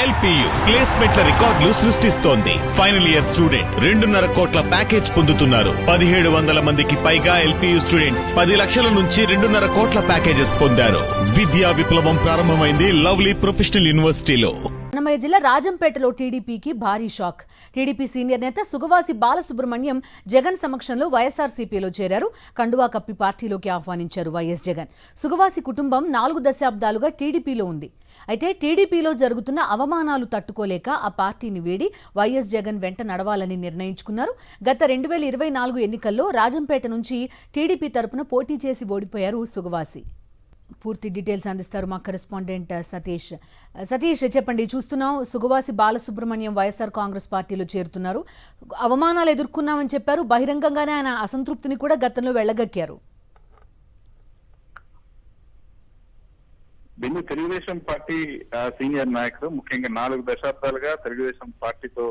LPU ప్లేస్మెంట్ల రికార్డులు సృష్టిస్తోంది. Final year student 2.5 కోట్ల ప్యాకేజ్ పొందుతున్నారు. 1700 మందికి పైగా ఎల్పియు స్టూడెంట్స్ 10 లక్షల నుంచి 2.5 కోట్ల ప్యాకేజెస్ పొందారు. విద్యా విప్లవం ప్రారంభమైంది లవ్లీ ప్రొఫెషనల్ యూనివర్సిటీలో. అన్నమయ్య జిల్లా రాజంపేటలో టీడీపీకి భారీ షాక్. టీడీపీ సీనియర్ నేత సుగవాసి బాలసుబ్రహ్మణ్యం జగన్ సమక్షంలో వైఎస్ఆర్సీపీలో చేరారు. కండువా కప్పి పార్టీలోకి ఆహ్వానించారు వైఎస్ జగన్. సుగవాసి కుటుంబం 4 దశాబ్దాలుగా టీడీపీలో ఉంది. అయితే టీడీపీలో జరుగుతున్న అవమానాలు తట్టుకోలేక ఆ పార్టీని వీడి వైఎస్ జగన్ వెంట నడవాలని నిర్ణయించుకున్నారు. గత 2024 ఎన్నికల్లో రాజంపేట నుంచి టీడీపీ తరపున పోటీ చేసి ఓడిపోయారు సుగవాసి. పూర్తి డీటెయిల్స్ అందిస్తారు మా కరెస్పాండెంట్ సతీష్. సతీష్, చెప్పండి. చూస్తున్నాం, సుగవాసి బాలసుబ్రహ్మణ్యం వైఎస్ఆర్ కాంగ్రెస్ పార్టీలో చేరుతున్నారు. అవమానాలు ఎదుర్కొన్నామని చెప్పారు. బహిరంగంగానే ఆయన అసంతృప్తిని కూడా గతంలో వెళ్లగక్కారు. బిందు తెలుగుదేశం పార్టీ సీనియర్ నాయకుడు, ముఖ్యంగా 4 దశాబ్దాలుగా తెలుగుదేశం పార్టీతో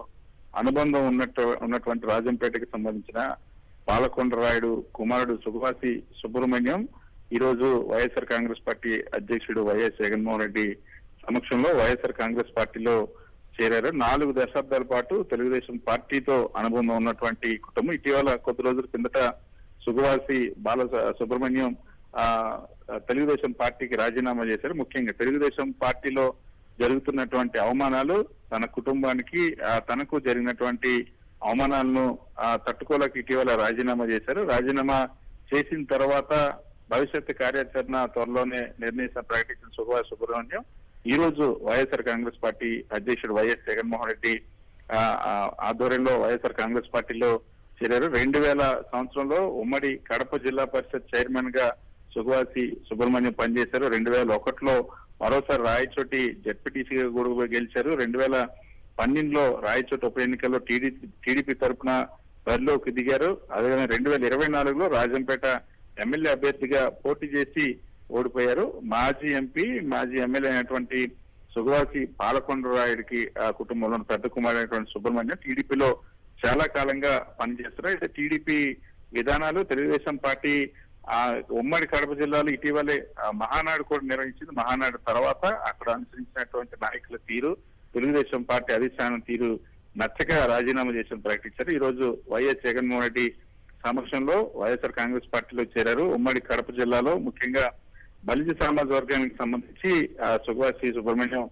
అనుబంధం ఉన్నటువంటి రాజంపేటకి సంబంధించిన పాలకొండరాయుడు కుమారుడు సుగవాసి సుబ్రహ్మణ్యం ఈ రోజు వైఎస్ఆర్ కాంగ్రెస్ పార్టీ అధ్యక్షుడు వైఎస్ జగన్మోహన్ రెడ్డి సమక్షంలో వైఎస్ఆర్ కాంగ్రెస్ పార్టీలో చేరారు. 4 దశాబ్దాల పాటు తెలుగుదేశం పార్టీతో అనుబంధం ఉన్నటువంటి కుటుంబం. ఇటీవల కొద్ది రోజుల కిందట సుగవాసి సుబ్రహ్మణ్యం తెలుగుదేశం పార్టీకి రాజీనామా చేశారు. ముఖ్యంగా తెలుగుదేశం పార్టీలో జరుగుతున్నటువంటి అవమానాలు, తన కుటుంబానికి తనకు జరిగినటువంటి అవమానాలను తట్టుకోలేక ఇటీవల రాజీనామా చేశారు. రాజీనామా చేసిన తర్వాత భవిష్యత్తు కార్యాచరణ త్వరలోనే నిర్ణయించిన ప్రకటించిన సుగవాసి సుబ్రహ్మణ్యం ఈ రోజు వైఎస్ఆర్ కాంగ్రెస్ పార్టీ అధ్యక్షుడు వైఎస్ జగన్మోహన్ రెడ్డి ఆధ్వర్యంలో వైఎస్ఆర్ కాంగ్రెస్ పార్టీలో చేరారు. 2000 సంవత్సరంలో ఉమ్మడి కడప జిల్లా పరిషత్ చైర్మన్ గా సుగవాసి సుబ్రహ్మణ్యం పనిచేశారు. 2001లో మరోసారి రాయచోటి జెడ్పీటీసీగా కూడా గెలిచారు. 2012లో రాయచోటి ఉప ఎన్నికల్లో టీడీపీ తరఫున బరిలోకి దిగారు. అదేవిధంగా 2024లో రాజంపేట ఎమ్మెల్యే అభ్యర్థిగా పోటీ చేసి ఓడిపోయారు. మాజీ ఎంపీ, మాజీ ఎమ్మెల్యే అయినటువంటి సుగవాసి పాలకొండరాయుడికి కుటుంబంలో పెద్ద కుమారుడైనటువంటి సుబ్రహ్మణ్యం టీడీపీలో చాలా కాలంగా పనిచేస్తారు. అయితే టీడీపీ విధానాలు, తెలుగుదేశం పార్టీ ఉమ్మడి కడప జిల్లాలో ఇటీవలే మహానాడు కూడా నిర్వహించింది. మహానాడు తర్వాత అక్కడ అనుసరించినటువంటి నాయకుల తీరు, తెలుగుదేశం పార్టీ అధిష్టానం తీరు నచ్చక రాజీనామా చేసిన ప్రకటించారు. ఈ రోజు వైఎస్ జగన్మోహన్ రెడ్డి సమక్షంలో వైఎస్ఆర్ కాంగ్రెస్ పార్టీలో చేరారు. ఉమ్మడి కడప జిల్లాలో ముఖ్యంగా బలిజ సమాజ వర్గానికి సంబంధించి సుగవాసి సుబ్రహ్మణ్యం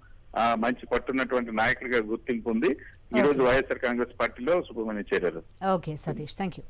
మంచి పట్టున్నటువంటి నాయకుడిగా గుర్తింపు ఉంది. ఈ రోజు వైఎస్ఆర్ కాంగ్రెస్ పార్టీలో సుబ్రహ్మణ్యం చేరారు. Okay Satish, thank you.